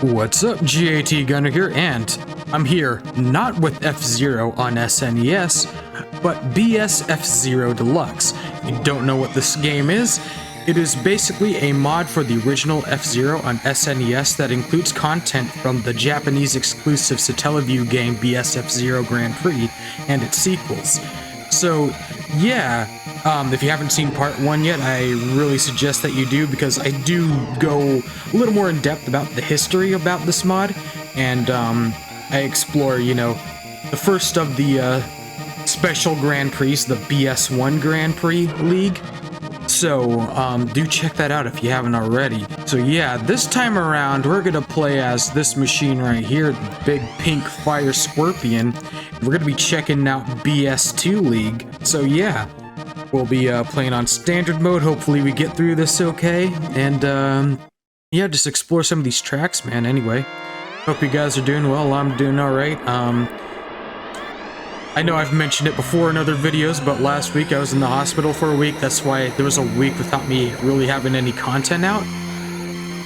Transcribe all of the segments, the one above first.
What's up, GAT Gunner here, and I'm here not with F-Zero on SNES, but BS F-Zero Deluxe. If you don't know what this game is, it is basically a mod for the original F-Zero on SNES that includes content from the Japanese exclusive Satellaview game BS F-Zero Grand Prix and its sequels. So, yeah, if you haven't seen part 1 yet, I really suggest that you do, because I do go a little more in depth about the history about this mod, and I explore, you know, the first of the special Grand Prix, the BS1 Grand Prix League. So, do check that out if you haven't already. So yeah, this time around, we're gonna play as this machine right here, the big pink fire scorpion. We're gonna be checking out BS2 League. So yeah, we'll be playing on standard mode. Hopefully we get through this okay. And yeah, just explore some of these tracks, man. Anyway, hope you guys are doing well. I'm doing alright. I know I've mentioned it before in other videos, but last week I was in the hospital for a week. That's why there was a week without me really having any content out.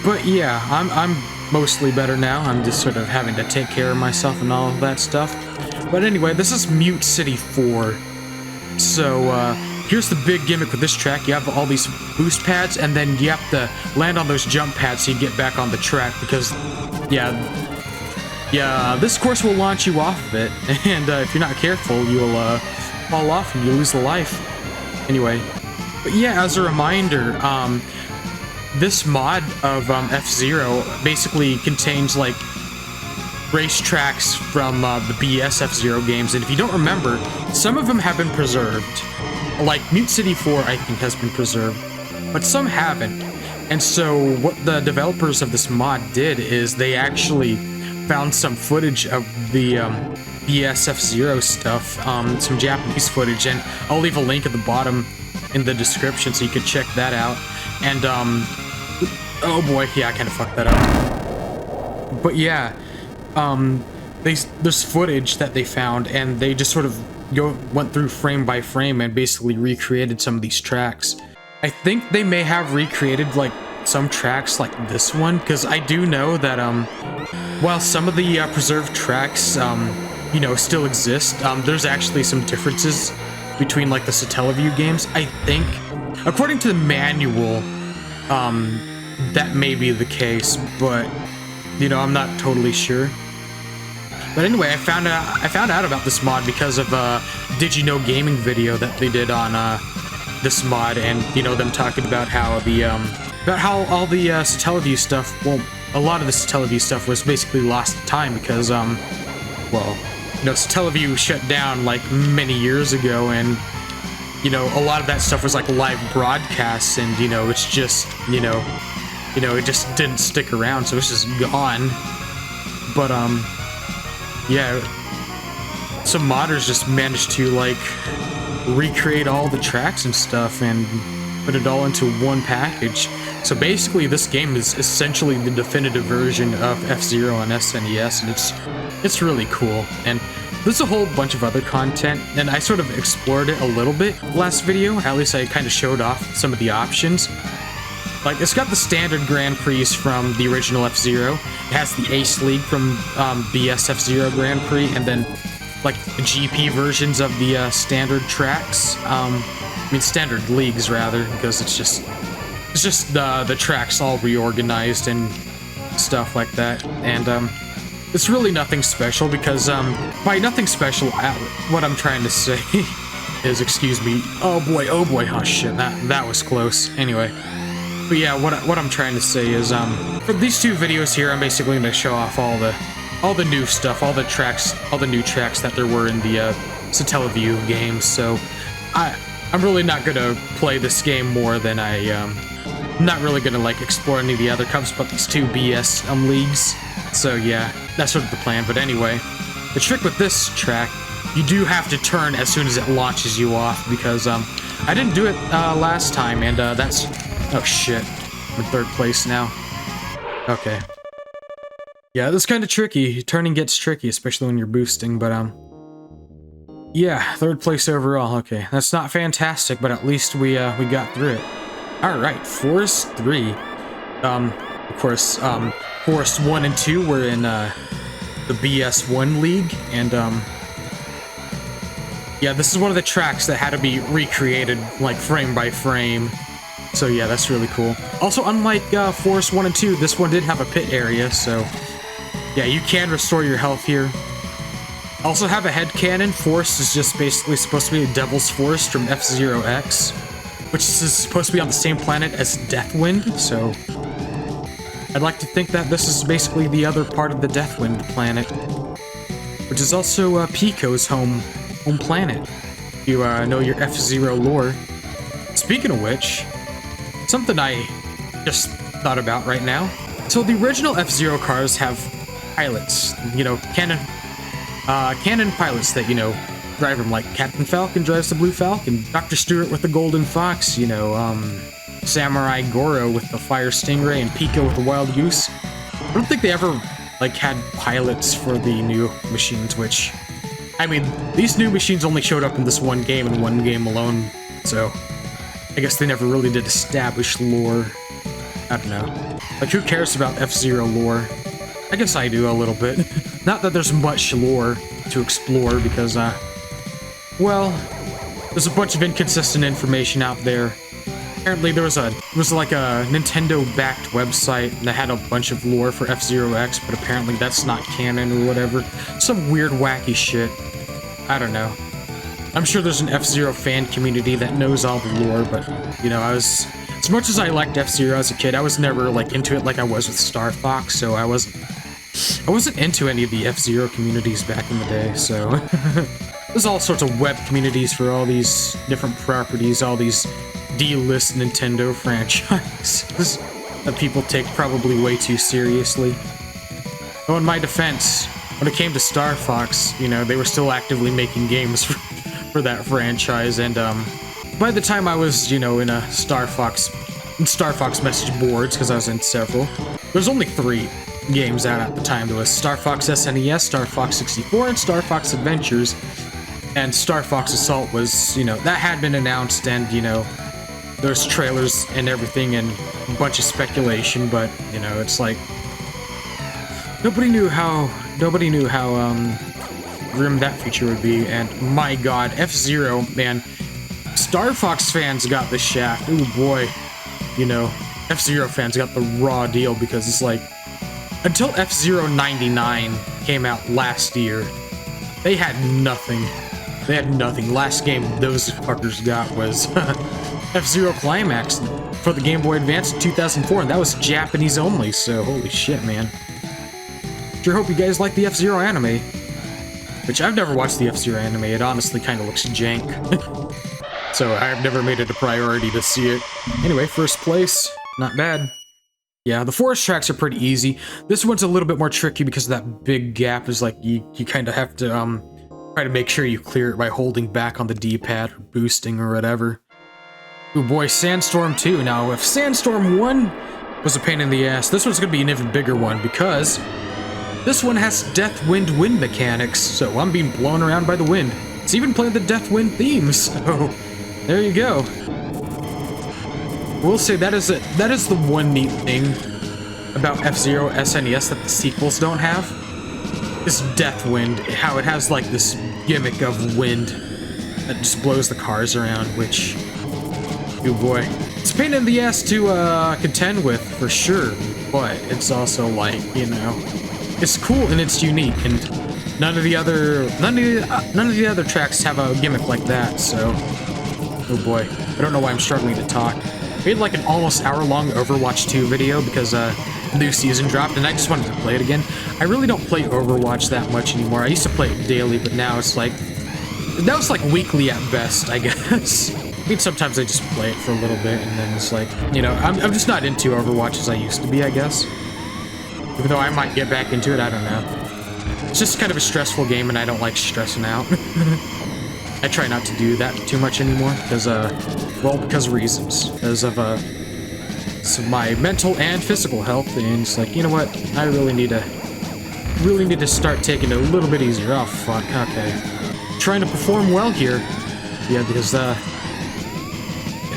But yeah, I'm mostly better now. I'm just sort of having to take care of myself and all of that stuff. But anyway, this is Mute City 4. So here's the big gimmick with this track. You have all these boost pads, and then you have to land on those jump pads so you get back on the track, because yeah, this course will launch you off of it, and if you're not careful, you'll fall off and you lose the life. Anyway, but yeah, as a reminder, this mod of F-Zero basically contains like racetracks from the BS F-Zero games, and if you don't remember, some of them have been preserved. Like Mute City 4, I think, has been preserved, but some haven't. And so what the developers of this mod did is they actually found some footage of the BS F-Zero stuff, some Japanese footage, and I'll leave a link at the bottom in the description so you can check that out. And oh boy, yeah, I kind of fucked that up. But yeah, there's footage that they found, and they just sort of went through frame by frame and basically recreated some of these tracks. I think they may have recreated like some tracks like this one, because I do know that while some of the preserved tracks you know, still exist, there's actually some differences between like the Satellaview games. I think, according to the manual, that may be the case, but you know, I'm not totally sure. But anyway, I found out about this mod because of a Did You Know Gaming video that they did on this mod, and you know, them talking about how the all the Satellaview stuff, well, a lot of the Satellaview stuff was basically lost to time because well, you know, Satellaview shut down like many years ago, and you know, a lot of that stuff was like live broadcasts, and you know, it's just you know, it just didn't stick around, so it's just gone. But yeah, some modders just managed to like recreate all the tracks and stuff and put it all into one package. So basically this game is essentially the definitive version of F-Zero on SNES, and it's really cool. And there's a whole bunch of other content, and I sort of explored it a little bit last video. At least I kind of showed off some of the options. Like, it's got the standard Grand Prix from the original F-Zero. It has the Ace League from BS F-Zero Grand Prix, and then like the GP versions of the standard tracks. I mean standard leagues rather, because it's just the tracks all reorganized and stuff like that. And it's really nothing special, because by nothing special, what I'm trying to say is, excuse me, oh boy, oh shit, that was close. Anyway. But yeah, what I'm trying to say is, for these two videos here, I'm basically going to show off all the new stuff, all the new tracks that there were in the Satellaview games. So I'm really not going to play this game more than I'm not really going to like explore any of the other cups, but these two BS leagues. So yeah, that's sort of the plan. But anyway, the trick with this track, you do have to turn as soon as it launches you off, because I didn't do it last time, and that's... Oh shit, I'm in third place now. Okay. Yeah, this is kind of tricky. Turning gets tricky, especially when you're boosting, but yeah, third place overall. Okay, that's not fantastic, but at least we got through it. All right, Forest 3. Of course, Forest 1 and 2 were in the BS1 league, and yeah, this is one of the tracks that had to be recreated like frame by frame. So yeah, that's really cool. Also, unlike Forest 1 and 2, this one did have a pit area, so yeah, you can restore your health here. Also have a head cannon. Forest is just basically supposed to be a Devil's Forest from F-Zero X, which is supposed to be on the same planet as Deathwind, so I'd like to think that this is basically the other part of the Deathwind planet, which is also Pico's home planet. You know your F-Zero lore. Speaking of which, something I just thought about right now. So the original F-Zero cars have pilots, you know, canon pilots that, you know, drive them, like Captain Falcon drives the Blue Falcon, Dr. Stewart with the Golden Fox, you know, Samurai Goro with the Fire Stingray, and Pico with the Wild Goose. I don't think they ever, like, had pilots for the new machines, which, I mean, these new machines only showed up in this one game and one game alone, so I guess they never really did establish lore. I don't know. Like, who cares about F-Zero lore? I guess I do a little bit. Not that there's much lore to explore, because, well, there's a bunch of inconsistent information out there. Apparently there was like a Nintendo-backed website that had a bunch of lore for F-Zero X, but apparently that's not canon or whatever. Some weird, wacky shit. I don't know. I'm sure there's an F-Zero fan community that knows all the lore, but, you know, as much as I liked F-Zero as a kid, I was never, like, into it like I was with Star Fox, so I wasn't into any of the F-Zero communities back in the day, so there's all sorts of web communities for all these different properties, all these D-list Nintendo franchises that people take probably way too seriously. Though in my defense, when it came to Star Fox, you know, they were still actively making games for that franchise, and by the time I was, you know, in Star Fox message boards, because I was in several, there's only 3 games out at the time. There was Star Fox SNES, Star Fox 64, and Star Fox Adventures. And Star Fox Assault was, you know, that had been announced, and, you know, there's trailers and everything and a bunch of speculation, but, you know, it's like nobody knew how grim that future would be. And my god, F-Zero, man, Star Fox fans got the shaft. Ooh boy, you know, F-Zero fans got the raw deal, because it's like, until F-Zero 99 came out last year, they had nothing. They had nothing. Last game those fuckers got was F-Zero Climax for the Game Boy Advance in 2004, and that was Japanese only, so holy shit, man. Sure hope you guys like the F-Zero anime. Which, I've never watched the F-Zero anime, it honestly kind of looks jank. So I've never made it a priority to see it. Anyway, first place, not bad. Yeah, the forest tracks are pretty easy. This one's a little bit more tricky because that big gap is like, you kind of have to try to make sure you clear it by holding back on the D-pad or boosting or whatever. Ooh boy, Sandstorm 2. Now, if Sandstorm 1 was a pain in the ass, this one's gonna be an even bigger one, because this one has Deathwind wind mechanics, so I'm being blown around by the wind. It's even playing the Deathwind theme, so there you go. We'll say that is the one neat thing about F-Zero SNES that the sequels don't have. This Deathwind, how it has like this gimmick of wind that just blows the cars around, which, oh boy, it's a pain in the ass to contend with for sure, but it's also like, you know, it's cool and it's unique, and none of the other tracks have a gimmick like that. So, oh boy, I don't know why I'm struggling to talk. I made like an almost hour-long Overwatch 2 video because new season dropped, and I just wanted to play it again. I really don't play Overwatch that much anymore. I used to play it daily, but now it's like, that was like weekly at best, I guess. I mean, sometimes I just play it for a little bit, and then it's like, you know, I'm just not into Overwatch as I used to be, I guess. Even though I might get back into it, I don't know. It's just kind of a stressful game, and I don't like stressing out. I try not to do that too much anymore, because, well, because of reasons. Because of, my mental and physical health, and it's like, you know what, I really need to start taking it a little bit easier. Oh, fuck, okay. Trying to perform well here. Yeah, because,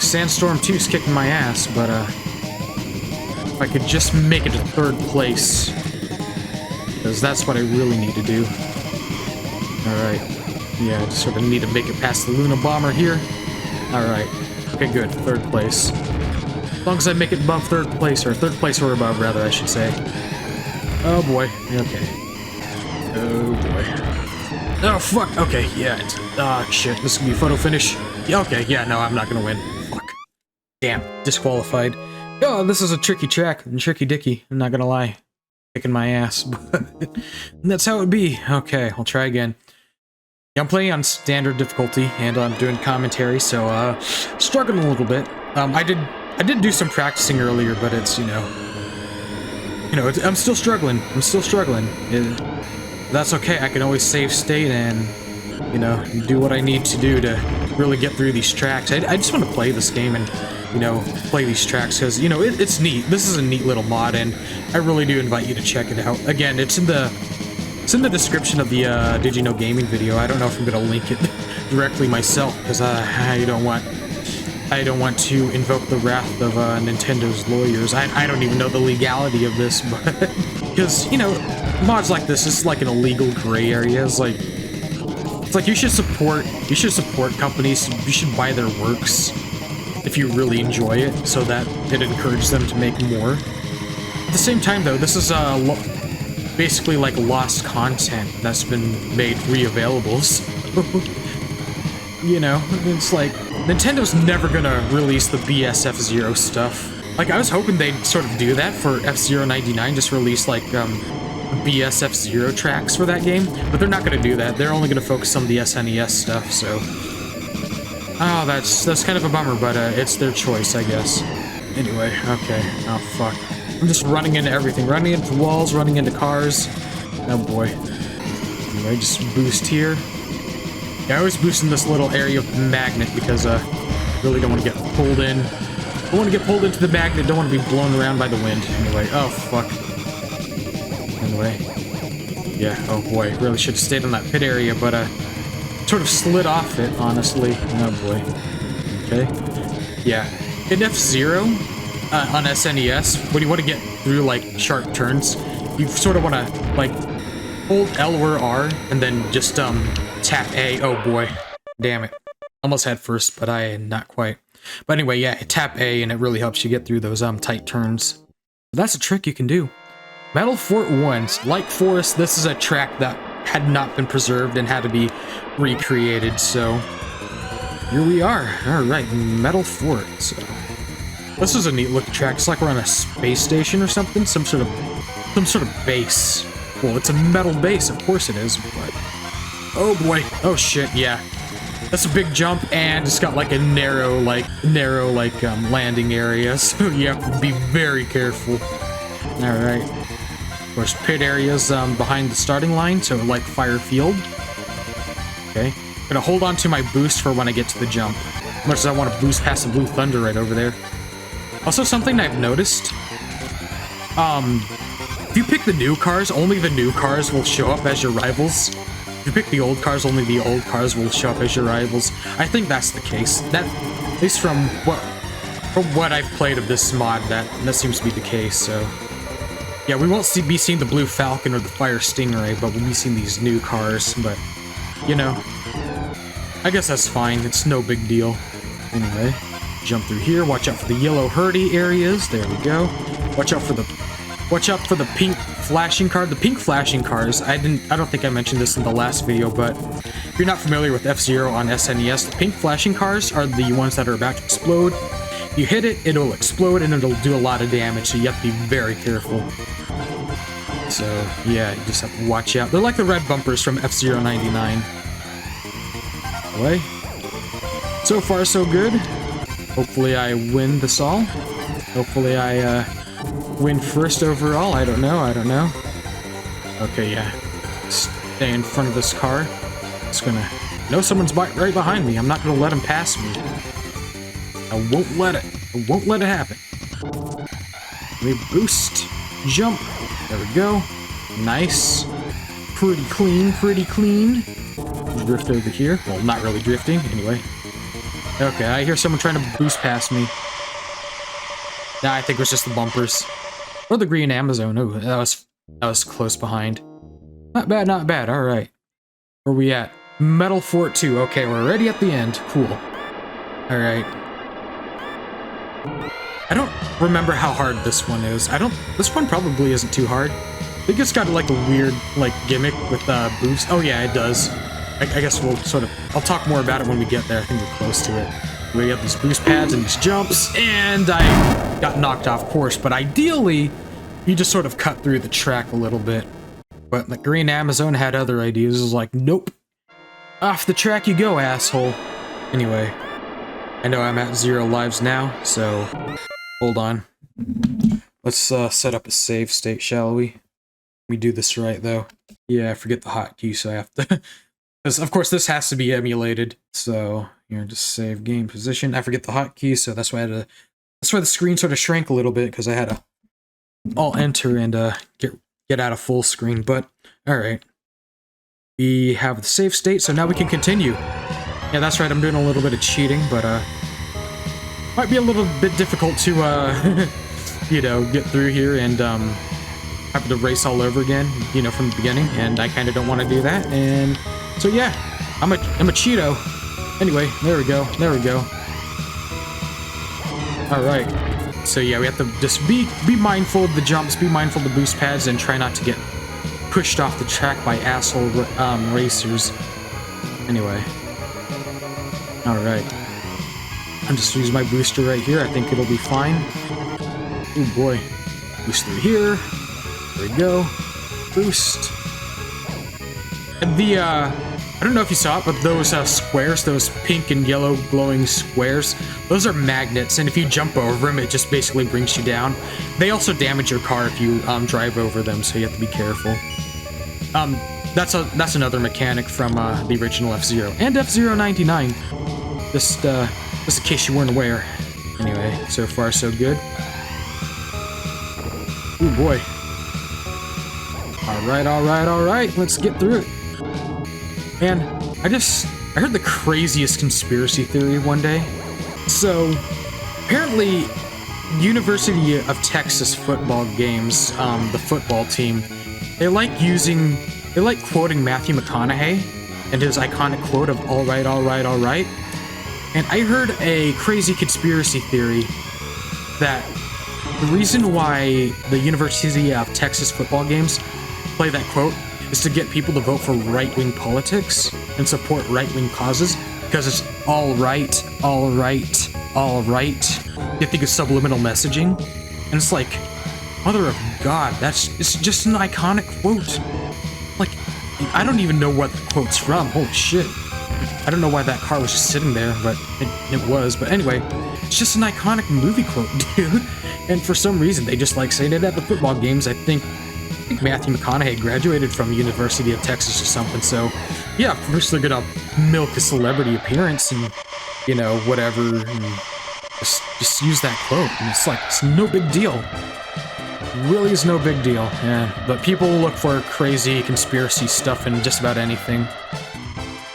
Sandstorm 2's kicking my ass, but, If I could just make it to 3rd place. Because that's what I really need to do. Alright. Yeah, I just sort of need to make it past the Luna Bomber here. Alright. Okay, good. 3rd place. As long as I make it above 3rd place, or 3rd place or above, rather, I should say. Oh boy. Okay. Oh boy. Oh fuck. Okay, yeah. Ah, shit. This is gonna be a photo finish. Yeah, okay, yeah, no, I'm not gonna win. Fuck. Damn. Disqualified. Oh, this is a tricky track. And tricky dicky. I'm not gonna lie. Kicking my ass. But that's how it be. Okay, I'll try again. Yeah, I'm playing on standard difficulty, and I'm doing commentary, so, struggling a little bit. I did do some practicing earlier, but it's, you know, I'm still struggling. I'm still struggling. That's okay. I can always save state and, you know, do what I need to do to really get through these tracks. I just want to play this game and, you know, play these tracks because, you know, it's neat. This is a neat little mod, and I really do invite you to check it out. Again, it's in the description of the Did You Know Gaming video. I don't know if I'm gonna link it directly myself because I don't want to invoke the wrath of Nintendo's lawyers. I don't even know the legality of this, but because, you know, mods like this is like an illegal gray area. It's like you should support companies. You should buy their works if you really enjoy it, so that it encourages them to make more. At the same time, though, this is basically like lost content that's been made re-available. So, you know, it's like Nintendo's never gonna release the BS F-Zero stuff. Like, I was hoping they'd sort of do that for F-Zero 99, just release like BS F-Zero tracks for that game, but they're not gonna do that. They're only gonna focus on the SNES stuff. So, oh, that's kind of a bummer, but it's their choice, I guess. Anyway, okay. Oh fuck. I'm just running into everything. Running into walls, running into cars. Oh boy. Anyway, just boost here. Yeah, I always boost in this little area of magnet because I really don't want to get pulled in. I don't want to get pulled into the magnet, don't want to be blown around by the wind. Anyway, oh fuck. Anyway. Yeah, oh boy. Really should have stayed on that pit area, but sort of slid off it, honestly. Oh boy. Okay. Yeah. In F-Zero, on SNES, when you want to get through like sharp turns, you sort of want to like hold L or R and then just tap A. Oh boy, damn it, almost had first, but not quite. But anyway, yeah, tap A and it really helps you get through those tight turns. That's a trick you can do. Metal Fort 1, like Forest, this is a track that had not been preserved and had to be recreated. So here we are. All right, Metal Fort. So this is a neat looking track. It's like we're on a space station or something. Some sort of base. Well, it's a metal base, of course it is, but oh boy. Oh shit, yeah. That's a big jump, and it's got like a narrow landing area, so you have to be very careful. Alright. Of course, pit areas behind the starting line, so like fire field. Okay. Gonna hold on to my boost for when I get to the jump. As much as I want to boost past the Blue Thunder right over there. Also, something I've noticed, if you pick the new cars, only the new cars will show up as your rivals. If you pick the old cars, only the old cars will show up as your rivals. I think that's the case. That, at least from what I've played of this mod, that seems to be the case, so. Yeah, we won't be seeing the Blue Falcon or the Fire Stingray, but we'll be seeing these new cars, but, you know, I guess that's fine. It's no big deal. Anyway. Jump through here. Watch out for the yellow hurdy areas. There we go. Watch out for the pink flashing car. The pink flashing cars. I don't think I mentioned this in the last video, but if you're not familiar with F-Zero on SNES, the pink flashing cars are the ones that are about to explode. If you hit it, it'll explode and it'll do a lot of damage, so you have to be very careful. So yeah, you just have to watch out. They're like the red bumpers from F-Zero 99. Anyway, so far so good. Hopefully I win this all. Hopefully I win first overall. I don't know. Okay, yeah. Stay in front of this car. It's gonna... No, someone's right behind me. I'm not gonna let him pass me. I won't let it. I won't let it happen. Let me boost. Jump. There we go. Nice. Pretty clean, pretty clean. Drift over here. Well, not really drifting. Anyway. Okay, I hear someone trying to boost past me. Nah, I think it was just the bumpers. Or the green Amazon. Oh, that was close behind. Not bad, not bad. All right. Where we at? Metal Fort 2. Okay, we're already at the end. Cool. All right. I don't remember how hard this one is. This one probably isn't too hard. I think it's got like a weird like gimmick with boost. Oh yeah, it does. I guess we'll sort of, I'll talk more about it when we get there. I think we're close to it. We have these boost pads and these jumps, and I got knocked off course, but ideally, you just sort of cut through the track a little bit. But the green Amazon had other ideas. It was like, nope. Off the track you go, asshole. Anyway, I know I'm at 0 lives now, so hold on. Let's set up a save state, shall we? We do this right, though. Yeah, I forget the hotkey, so I have to... Because, of course, this has to be emulated, so... Here, just save game position. I forget the hotkey, so that's why I had to... That's why the screen sort of shrank a little bit, because I had to Alt-Enter and get out of full screen, but... Alright. We have the save state, so now we can continue. Yeah, that's right, I'm doing a little bit of cheating, but, might be a little bit difficult to, you know, get through here and, have to race all over again, you know, from the beginning, and I kind of don't want to do that, and so yeah, I'm a Cheeto. Anyway, there we go, there we go. Alright, so yeah, we have to just be mindful of the jumps, be mindful of the boost pads, and try not to get pushed off the track by asshole racers. Anyway. Alright. I'm just using my booster right here, I think it'll be fine. Oh boy. Boost through here. There we go. Boost. And the, I don't know if you saw it, but those squares, those pink and yellow glowing squares, those are magnets, and if you jump over them, it just basically brings you down. They also damage your car if you drive over them, so you have to be careful. That's another mechanic from the original F-Zero and F-Zero 99. Just in case you weren't aware. Anyway, so far so good. Oh boy. Alright, alright, alright, let's get through it. And I heard the craziest conspiracy theory one day. So, apparently, University of Texas football games, the football team, they like quoting Matthew McConaughey and his iconic quote of alright, alright, alright. And I heard a crazy conspiracy theory that the reason why the University of Texas football games play that quote is to get people to vote for right-wing politics and support right-wing causes, because it's all right, all right, all right. You think it's subliminal messaging, and it's like, mother of God, it's just an iconic quote. Like, I don't even know what the quote's from. Holy shit. I don't know why that car was just sitting there, but it was. But anyway, it's just an iconic movie quote, dude. And for some reason, they just like saying it at the football games. I think Matthew McConaughey graduated from University of Texas or something, so yeah, of course they're gonna milk a celebrity appearance and, you know, whatever, and just use that quote, and it's like, it's no big deal. It really is no big deal, yeah. But people look for crazy conspiracy stuff in just about anything.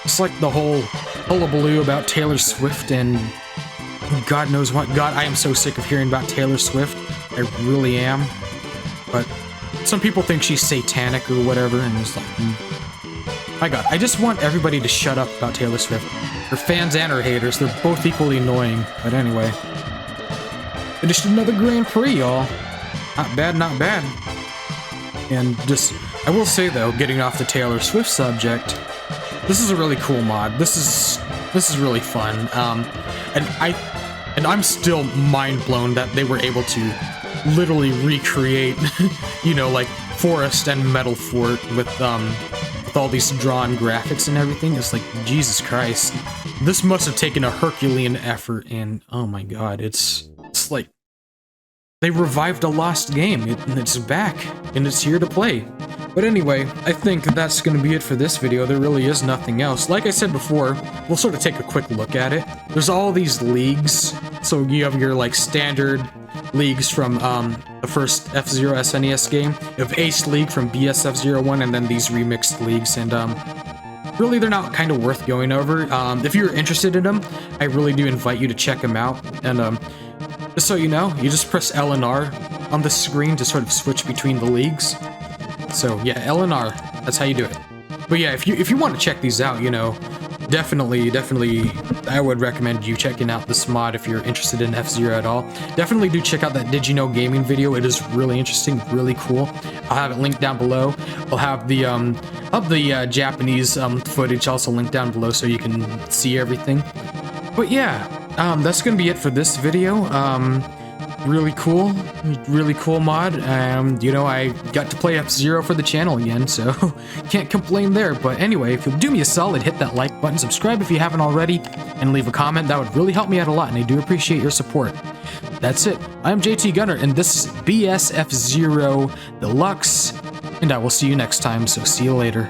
It's like the whole hullabaloo about Taylor Swift and God knows what. God, I am so sick of hearing about Taylor Swift. I really am. But some people think she's satanic or whatever, and it's like, my God, I just want everybody to shut up about Taylor Swift. Her fans and her haters, they're both equally annoying. But anyway, finished another Grand Prix, y'all. Not bad, not bad. And just, I will say though, getting off the Taylor Swift subject, this is a really cool mod. This is really fun. And I'm still mind blown that they were able to literally recreate, you know, like Forest and Metal Fort with all these drawn graphics and everything. It's like, Jesus Christ. This must have taken a Herculean effort, and oh my God, it's like they revived a lost game. It's back, and it's here to play. But anyway, I think that's going to be it for this video. There really is nothing else. Like I said before, we'll sort of take a quick look at it. There's all these leagues. So you have your, like, standard leagues from the first F-Zero SNES game. You have Ace League from BS F-Zero 1, and then these remixed leagues. And, really, they're not kind of worth going over. If you're interested in them, I really do invite you to check them out. And, just so you know, you just press L and R on the screen to sort of switch between the leagues. So yeah, L and R, that's how you do it. But yeah, if you want to check these out, you know, definitely, I would recommend you checking out this mod if you're interested in F-Zero at all. Definitely do check out that Did You Know Gaming video. It is really interesting, really cool. I'll have it linked down below. I'll have the Japanese footage also linked down below so you can see everything. But yeah, that's gonna be it for this video. Really cool mod. You know, I got to play F-Zero for the channel again, so can't complain there. But anyway, if you'll do me a solid, hit that like button, subscribe if you haven't already, and leave a comment. That would really help me out a lot, and I do appreciate your support. That's it. I'm JT Gunner, and this is BS F-Zero Deluxe, and I will see you next time, so see you later.